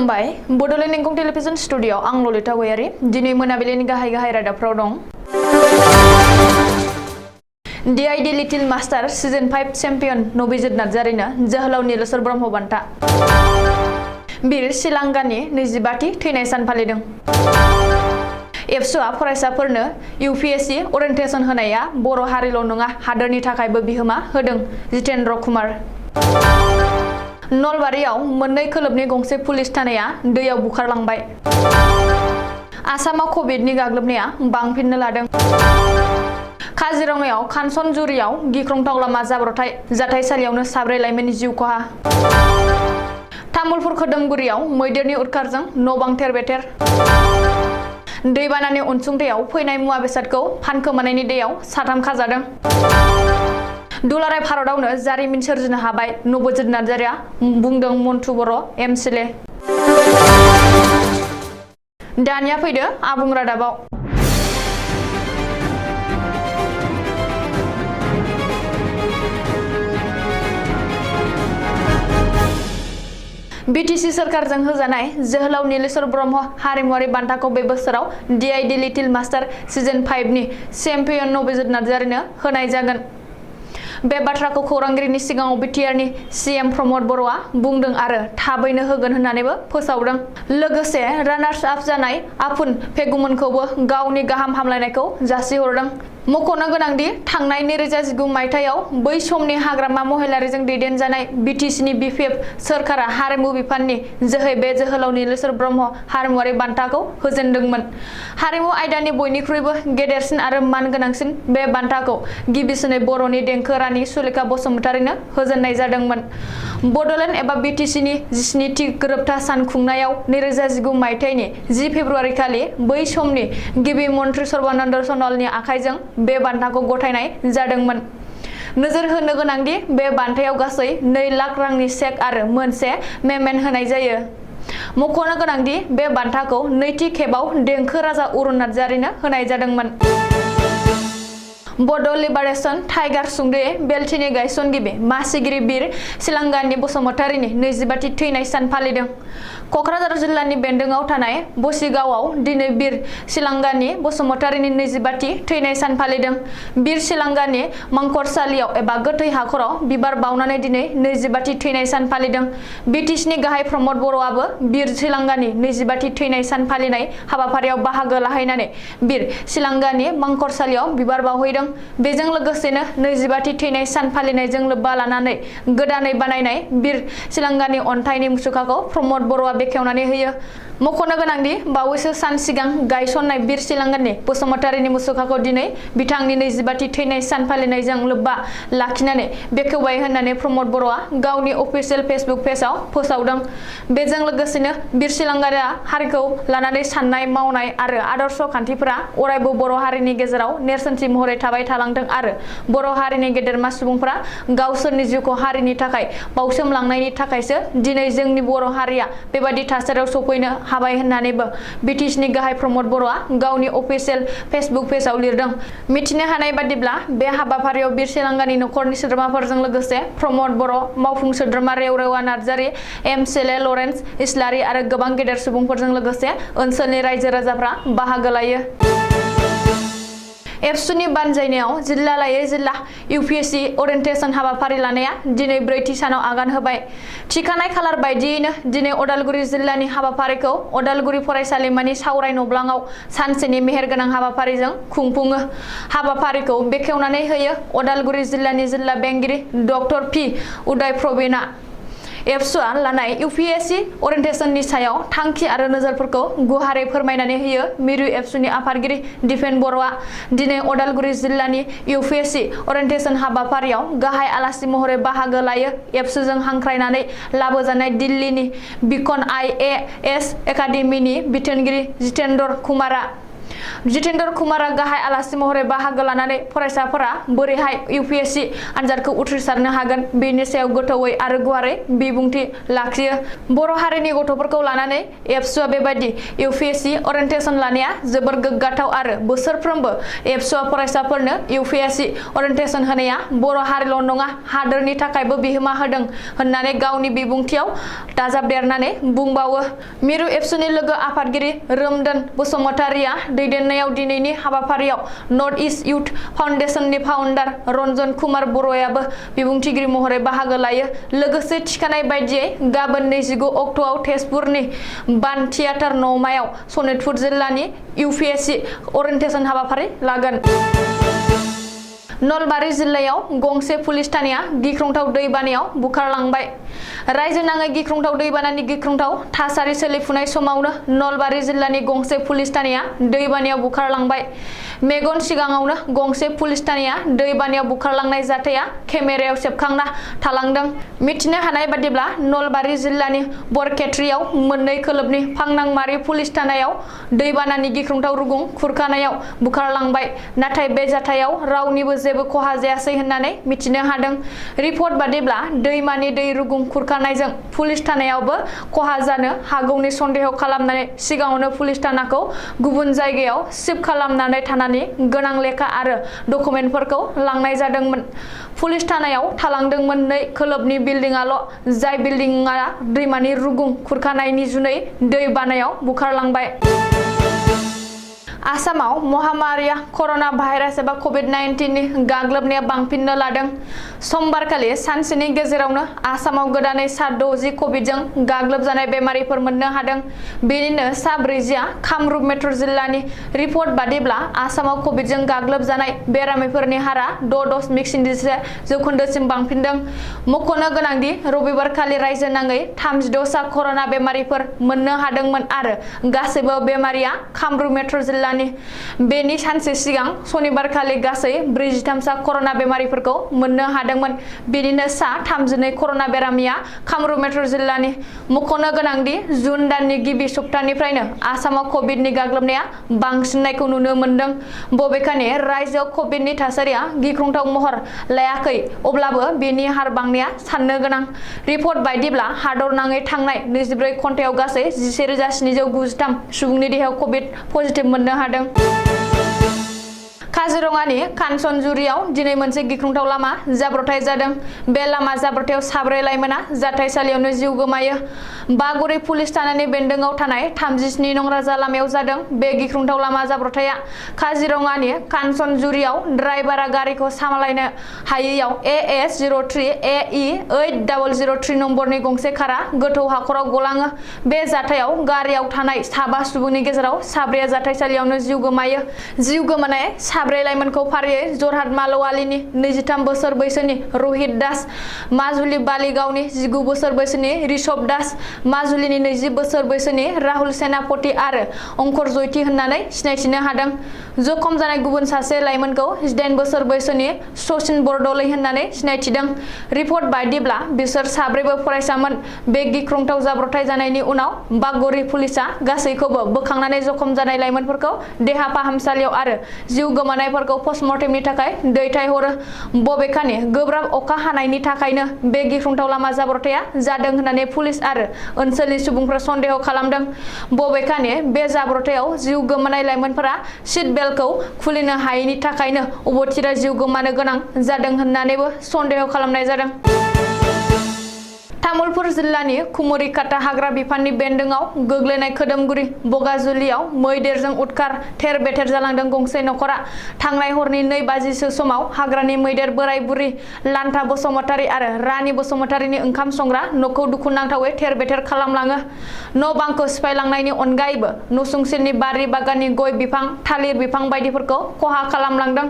खुलुमबाय Bodoland इंखं television studio आं ललिता गयारी दिनै मोनाबिलिनि गाहाय रादाबफोराव दं। DID little master season 5 champion Nabajit नार्जारिनो जोहोलाव नीलेश्वर ब्रह्म बान्था। बीर सिलांगानि 25थि थैनाय सान फालिदों। एबसुआ फरायसाफोरनो UPSC ओरिएन्टेसन होनाया बर' हारिल' नङा हादोरनि थाखायबो बिहोमा होदों जितेन्द्र कुमार। नलबारियाव मोननै खोलोबनि गंसे पुलिस थानाया दैयाव बुखारलांबाय। आसामाव कभिडनि गाग्लोबनाया बांफिननो लादों। काजिरङायाव खानसनजुरियाव गिख्रंथाव लामा जाब्रबथाय जाथायसालियावनो 4 लाइमोननि जिउ खहा। तामुलपुर खोदोमगुरियाव मैदेरनि उदखारजों न' बां थेर-बेथेर। दैबानानि अनसुंथायाव फैनाय मुवा बेसादखौ फानखोमानायनि दैयाव 3 खाजादों। दुलाराय भारतआवनो जारिमिन सोरजिनो हाबाय नबजित नार्जारिया बुंदों मन्टु बर' MCLA। दानिया फैदो आबुं रादाबाव। BTC सोरखारजों होजानाय जोहोलाव नीलेश्वर ब्रह्म हारिमुआरि बान्थाखौ बे बोसोराव DID लिटिल मास्टार सिजन 5 नि चेम्पियन नबिजित नार्जारिनो होनाय जागोन। बे बाथ्राखौ खौरांगिरिनि सिगाङाव BTRनि CM प्रमद बर'आ बुंदों आरो थाबैनो होगोन होननानैबो फोसावदों। लोगोसे रानार्स आप जानाय आफुन पेगुमनखौबो गावनि गाहाम हामलायनायखौ जासिहरदों। मख'नो गोनांदि थांनाय 2019 मायथाइयाव बै समनि हाग्रामा महिलारिजों दैदेनजानाय BTCनि BPF सोरखारा हारिमु बिफाननि जोहै बे जोहोलाव नीलेश्वर ब्रह्म हारिमुआरि बान्थाखौ होजेनदोंमोन। हारिमु आयदानि बयनिख्रुइबो गेदेरसिन आरो मानगोनांसिन बे बान्थाखौ गिबिसिनै बर'नि देंखो रानि सुलेखा बसुमतारिनो होजेननाय जादोंमोन। बड'लेण्ड एबा BTCनि 17थि गोरोबथा सान खुंनायाव 2019 मायथाइनि 10 फेब्रुआरि खालि बै समनि गिबि मन्त्रि सर्बानन्द सन'वालनि आखाइजों बे बान्थाखौ गथायनाय जादोंमोन। नोजोर होनो गोनांदि बे बान्थायाव गासै 2 लाख रांनि चेक आरो मोनसे मेमेन्ट होनाय जायो। मख'नो गोनांदि बे बान्थाखौ नैथि खेबाव देंखो राजा अरुण नार्जारिनो होनाय जादोंमोन। बड' लिबारेशन टाइगार सुंद'यै बेलथिनि गायसनगिरि मासिगिरि बीर सिलांगानि बसुमतारिनि 25थि थैनाय सान फालिदों। क'क्राझार जिल्लानि बेन्दोंआव थानाय बसिगावआव दिनै बीर सिलांगानि बसुमतारिनि 25थि थैनाय सान फालिदों। बीर सिलांगानि मांखरसालियाव एबा गोथै हाखराव बिबार बावनानै दिनै 25थि थैनाय सान फालिदों। BTCनि गाहाय प्रमद बर'आबो बीर सिलांगानि 25थि थैनाय सान फालिनाय हाबाफारियाव बाहागो लाहैनानै बीर सिलांगानि मांखरसालियाव बिबार बावहैदों। बेजों लोगोसेनो 25थि थैनाय सान फालिनायजों लोब्बा लानानै गोदानै बानायनाय बीर सिलांगानि अन्थाइनि मुसुखाखौ प्रमद बर'आ बेखेवनानै होयो। मख'नो गोनांदि बावैसो सान सिगां गायसननाय बीर सिलांगानि बसुमतारिनि मुसुखाखौ दिनै बिथांनि 25थि थैनाय सान फालिनायजों लोब्बा लाखिनानै बेखेवबाय होननानै प्रमद बर'आ गावनि अफिसियेल फेसबुक पेजआव फोसावदों। बेजों लोगोसेनो बीर सिलांगाया हारिखौ लानानै साननाय मावनाय आरो आदर्श खान्थिफोरा अरायबो बर' हारिनि गेजेराव नेरसोनथि महरै थाबाय थालांथों आरो बर' हारिनि गेदेरमा सुबुंफोरा गावसोरनि जिउखौ हारिनि थाखाय बाउसोमलांनायनि थाखायसो दिनै जोंनि बर' हारिया बेबादि थासारियाव सफैनो हाबाय होननानैबो BTCनि गाहाय प्रमद बर'आ गावनि अफिसियेल फेसबुक पेजआव लिरदों। मिथिनो हानाय बादिब्ला बे हाबाफारियाव बीर सिलांगानि नखरनि सोद्रोमाफोरजों लोगोसे प्रमद बर' मावफुं सोद्रोमा रेवरेवा नार्जारि MCLA लरेन्स इस्लारि आरो गोबां गेदेर सुबुंफोरजों लोगोसे ओनसोलनि रायजो राजाफ्रा बाहागो लायो। एबसुनि बानजायनायाव जिल्ला लायै जिल्ला UPSC ओरिएन्टेसन हाबाफारि लानाया दिनै 4थि सानाव आगान होबाय। थिखानाय खालार बायदियैनो दिनै अदालगुरि जिल्लानि हाबाफारिखौ अदालगुरि फरायसालिमानि सावराय नब्लाङाव सानसेनि मेहेरगोनां हाबाफारिजों खुंफुङो। हाबाफारिखौ बेखेवनानै होयो अदालगुरि जिल्लानि जिल्ला बेंगिरि डक्टर P उदय प्रवीणआ। एबसुआ लानाय UPSC ओरिएन्टेसननि सायाव थांखि आरो नोजोरफोरखौ गुवारै फोरमायनानै होयो मिरु एबसुनि आफादगिरि दिपेन बर'आ। दिनै अदालगुरि जिल्लानि UPSC ओरिएन्टेसन हाबाफारियाव गाहाय आलासि महरै बाहागो लायो एबसुजों हांख्रायनानै लाबोजानाय दिल्लीनि बिकन IAS एकाडेमिनि बिथोनगिरि जितेन्द्र कुमारआ। जितेन्द्र कुमारा गाहाय आलासि महरै बाहागो लानानै फरायसाफोरा बोरैहाय UPSC आनजादखौ उथ्रिसारनो हागोन बेनि सायाव गोथौवै आरो गुवारै बिबुंथि लाखियो। बर' हारिनि गथ'फोरखौ लानानै एबसुआ बेबायदि UPSC ओरिएन्टेसन लानाया जोबोर गोग्गाथाव आरो बोसोरफ्रोमबो एबसुआ फरायसाफोरनो UPSC ओरिएन्टेसन होनाया बर' हारिल' नङा हादोरनि थाखायबो बिहोमा होदों होननानै गावनि बिबुंथियाव दाजाबदेरनानै बुंबावो। मिरु एबसुनि लोगो आफादगिरि रोमदोन बसुमतारिया दैदेननायाव दिनैनि हाबाफारियाव नर्थ इस्ट इउथ फाउन्डेसननि फाउन्डार रन्जन कुमार बर'याबो बिबुंथिगिरि महरै बाहागो लायो। लोगोसे थिखानाय बायदियै गाबोन 29 अक्ट'आव तेजपुरनि बान थियेटार नमायाव सनितपुर जिल्लानि UPSC ओरिएन्टेसन हाबाफारि लागोन। नलबारि जिल्लायाव गंसे पुलिस थानाया गिख्रंथाव दैबानायाव बुखारलांबाय। रायजो नाङै गिख्रंथाव दैबानानि गिख्रंथाव थासारि सोलिफुनाय समावनो नलबारि जिल्लानि गंसे पुलिस थानाया दैबानायाव बुखारलांबाय। मेगन सिगाङावनो गंसे पुलिस थानाया दैबानायाव बुखारलांनाय जाथाया केमेरायाव सेबखांना थालांदों। मिथिनो हानाय बादिब्ला नलबारि जिल्लानि बरखेत्रीयाव मोननै खोलोबनि फांनांमारि पुलिस थानायाव दैबानानि गिख्रंथाव रुगुं खुरखानायाव बुखारलांबाय। नाथाय बे जाथायाव रावनिबो जेबो खहा जायासै होननानै मिथिनो हादों। रिपर्ट बादिब्ला दैमानि दै रुगुं खुरखानायजों पुलिस थानायावबो खहा जानो हागौनि सन्देह खालामनानै सिगाङावनो पुलिस थानाखौ गुबुन जायगायाव शिफ्ट खालामनानै थानानै गोनां लेखा आरो डकुमेन्टफोरखौ लांनाय जादोंमोन। पुलिस थानायाव थालांदोंमोन 2 खोलोबनि बिल्डिंआल', जाय बिल्डिंआ दैमानि रुगुं खुरखानायनि जुनै दै बानायाव बुखारलांबाय। आसामाव महामारिया कर'ना भाइरास एबा कभिड-19 नि गाग्लोबनाया बांफिननो लादों। समबारखालि सानसेनि गेजेरावनो आसामाव गोदानै 60 कभिडजों गाग्लोबजानाय बेमारिफोर मोननो हादों। बेनिनो 40आ कामरुप मेट्र' जिल्लानि। रिपर्ट बादिब्ला आसामाव कभिडजों गाग्लोबजानाय बेरामिफोरनि हारा 6.7 जौखोन्दोसिम बांफिनदों। मख'नो गोनांदि रबिबारखालि रायजो नाङै 32 सा कर'ना बेमारिफोर मोननो हादोंमोन आरो गासैबो बेमारिया कामरुप मेट्र' जिल्लानि। बेनि सानसे सिगां सनिबारखालि गासै 43 सा कर'ना बेमारिफोरखौ मोननो हादोंमोन। बेनिनो 32 कर'ना बेरामिया कामरुप मेट्र' जिल्लानि। मख'नो गोनांदि जुन दाननि गिबि सप्तानिफ्रायनो आसामाव कभिडनि गाग्लोबनाया बांसिननायखौ नुनो मोन्दों। बबेखानि रायजोआव कभिडनि थासारिया गिख्रंथाव महर लायाखै, अब्लाबो बेनि हार बांनाया साननो गोनां। रिपर्ट बायदिब्ला हादरनाङै थांनाय 24 घन्टायाव गासै 11,793 सुबुंनि देहायाव कभिड पजिटिभ मोननो हादों। काजिरङानि कान्चनजुरियाव दिनै मोनसे गिख्रंथाव लामा जाब्रबथाय जादों। बे लामा जाब्रबथायाव 4 लाइमोना जाथायसालियावनो जिउ गोमायो। बागुरि पुलिस थानानि बेन्दोंआव थानाय 37 नं राजा लामायाव जादों बे गिख्रंथाव लामा जाब्रबथाया। काजिरङानि कान्चनजुरियाव ड्राइभारा गारिखौ सामलायनो हायैयाव AS03AE 8003 नम्बरनि गंसे कारा गोथौ हाखराव गलाङो। बे जाथायाव गारियाव थानाय 7 सुबुंनि गेजेराव 4आ जाथायसालियावनो जिउ गोमायो। जिउ गोमानाय 4 लाइमोनखौ फारियै जरहाट मालवालिनि 23 बोसोर बैसोनि रहित दास, माजुलि बालिगावनि 19 बोसोर बैसोनि ऋषभ दास, माजुलिनि 20 बोसोर बैसोनि राहुल सेनापति आरो अंकर जयति होननानै सिनायथिनो हादों। जखम जानाय गुबुन सासे लाइमोनखौ 18 बोसोर बैसोनि सचिन बरदलै होननानै सिनायथिदों। रिपर्ट बायदिब्ला बिसोर 4बो फरायसामोन। बे गिख्रंथाव जाब्रबथाय जानायनि उनाव बागुरि पुलिसआ गासैखौबो बोखांनानै जखम जानाय लाइमोनफोरखौ देहा फाहामसालियाव आरो जिउ गोमानायफोरखौ पस्टमर्टेमनि थाखाय दैथायहरो। बबेखानि गोब्राब अखा हानायनि थाखायनो बे गिख्रंथाव लामा जाब्रबथाया जादों होननानै पुलिस आरो ओनसोलनि सुबुंफोरा सन्देह खालामदों। बबेखानि बे जाब्रबथायाव जिउ गोमानाय लाइमोनफोरा सीट बेल्टखौ खुलिनो हायैनि थाखायनो अबथिरा जिउ गोमानो गोनां जादों होननानैबो सन्देह खालामनाय जादों। तामुलपुर जिल्लानि कुमरिकाटा हाग्रा बिफाननि बेन्दोंआव गोग्लैनाय खोदोमगुरि बगाजुलियाव मैदेरजों उदखार थेर-बेथेर जालांदों गंसे नखरा। थांनाय हरनि 2 बाजिसो समाव हाग्रानि मैदेर बोराय बुरि लान्था बसुमतारी आरो रानि बसुमतारीनि ओंखाम संग्रा न'खौ दुखुनांथावै थेर-बेथेर खालामलाङो। न' बांखौ सिफायलांनायनि अनगायैबो नसुंसेनि बारि बागाननि गय बिफां, थालिर बिफां बायदिफोरखौ खहा खालामलांदों।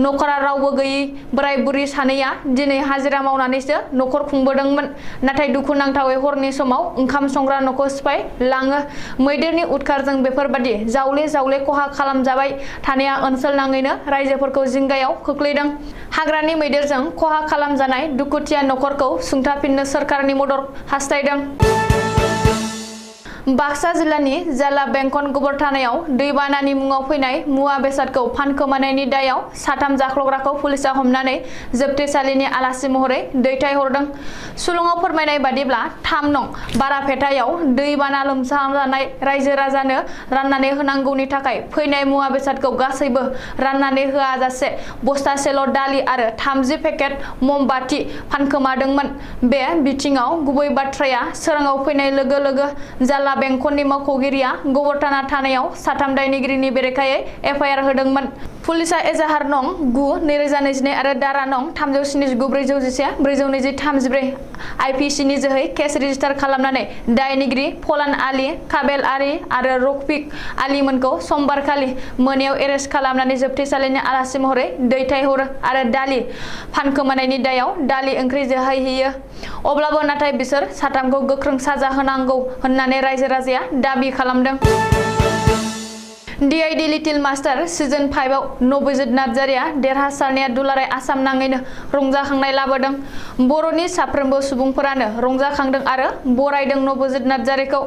नखरा रावबो गैयै बोराय बुरि सानैया दिनै हाजिरा मावनानैसो नखर खुंबोदोंमोन। नाथाय दुखुनांथावै हरनि समाव ओंखाम संग्रा न'खौ सिफाय लाङो। मैदेरनि उदखारजों बेफोरबादि जावले-जावले खहा खालामजाबाय थानाया ओनसोल नाङैनो रायजोफोरखौ जिंगायाव खोख्लैदों। हाग्रानि मैदेरजों खहा खालामजानाय दुखुथिया नखरखौ सुंथाफिननो सोरखारनि मदद हास्थायदों। बाक्सा जिल्लानि जाला बेंखन गोबर थानायाव दैबानानि मुङाव फैनाय मुवा बेसादखौ फानखोमानायनि दायाव साथाम जाख्लग्राखौ पुलिसा हमनानै जोबथेसालिनि आलासि महरै दैथायहरदों। सुलुङाव फोरमायनाय बादिब्ला 3 नं बारापेटायाव दैबाना लोमसावजानाय रायजो राजानो राननानै होनांगौनि थाखाय फैनाय मुवा बेसादखौ गासैबो राननानै होआजासे बस्थासेल' दालि आरो 30 पेकेट ममबाति फानखोमादोंमोन। बे बिथिङाव गुबै बाथ्राया सोराङाव फैनाय लोगो लोगो जाला बेंखननि मावख'गिरिया गबरथाना थानायाव साथाम दायनिगिरिनि बेरेखायै एफआइआर होदोंमोन। पुलिसा एजाहार नं 9/2022 आरो दारा नं 379/411/420-34 आइपिसिनि जोहै केस रेजिस्टार खालामनानै दायनिगिरि फलान आली, काबेल आली आरो रफिक आलीमोनखौ समबारखालि मोनायाव एरेस्ट खालामनानै जोबथेसालिनि आलासि महरै दैथायहरो आरो दालि फानखोमानायनि दायाव दालि ओंख्रि जाहैयो। अब्लाबो नाथाय बिसोर साथामखौ गोख्रों साजा होनांगौ होननानै रायजो राजाया दाबि खालामदों। डिआइडि लिटिल मास्टार सिजन 5 आव नबजित नार्जारिया देरहासारनाया दुलाराय आसाम नाङैनो रंजाखांनाय लाबोदों। बर'नि साफ्रोमबो सुबुंफोरानो रंजाखांदों आरो बरायदों नबजित नार्जारिखौ।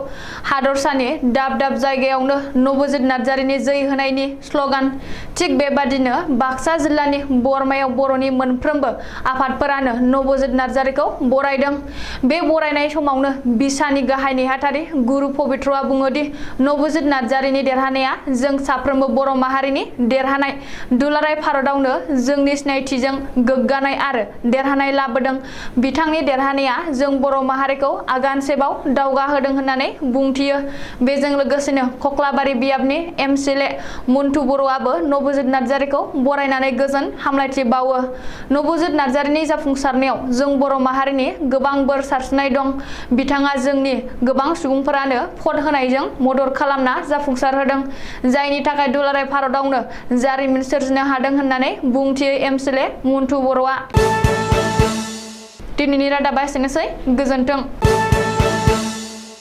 हादरसानि दाब दाब जायगायावनो नबजित नार्जारिनि जै होनायनि स्लगान। थिग बेबादिनो बाक्सा जिल्लानि बरमायाव बर'नि मोनफ्रोमबो आफादफोरानो नबजित नार्जारिखौ बरायदों। बे बरायनाय समावनो बिसानि गाहाय नेहाथारि गुरु पबित्रआ बुङोदि नबजित नार्जारिनि देरहानाया जों साफ्रोमबो बर' माहारिनि देरहानाय। दुलाराय भारतआवनो जोंनि सिनायथिजों गोग्गानाय आरो देरहानाय लाबोदों। बिथांनि देरहानाया जों बर' माहारिखौ आगानसेबाव दावगाहोदों होननानै बुंथियो। बेजों लोगोसेनो कक्लाबारि बियाबनि एमसिएलए मन्टु बर'आबो नबजित नार्जारिखौ बरायनानै गोजोन हामलायथि बावो। नबजित नार्जारिनि जाफुंसारनायाव जों बर' माहारिनि गोबां बोर सारस्रिनाय दं। बिथाङा जोंनि गोबां सुबुंफोरानो भट होनायजों मदद खालामना जाफुंसार होदों। जायनि थाखाय दुलाराय भारतआवनो जारिमिन सोरजिनो हादों होननानै बुंथियो एमसिएलए मन्टु बर'आ। दिनैनि रादाबा एसेनोसै। गोजोन्थों।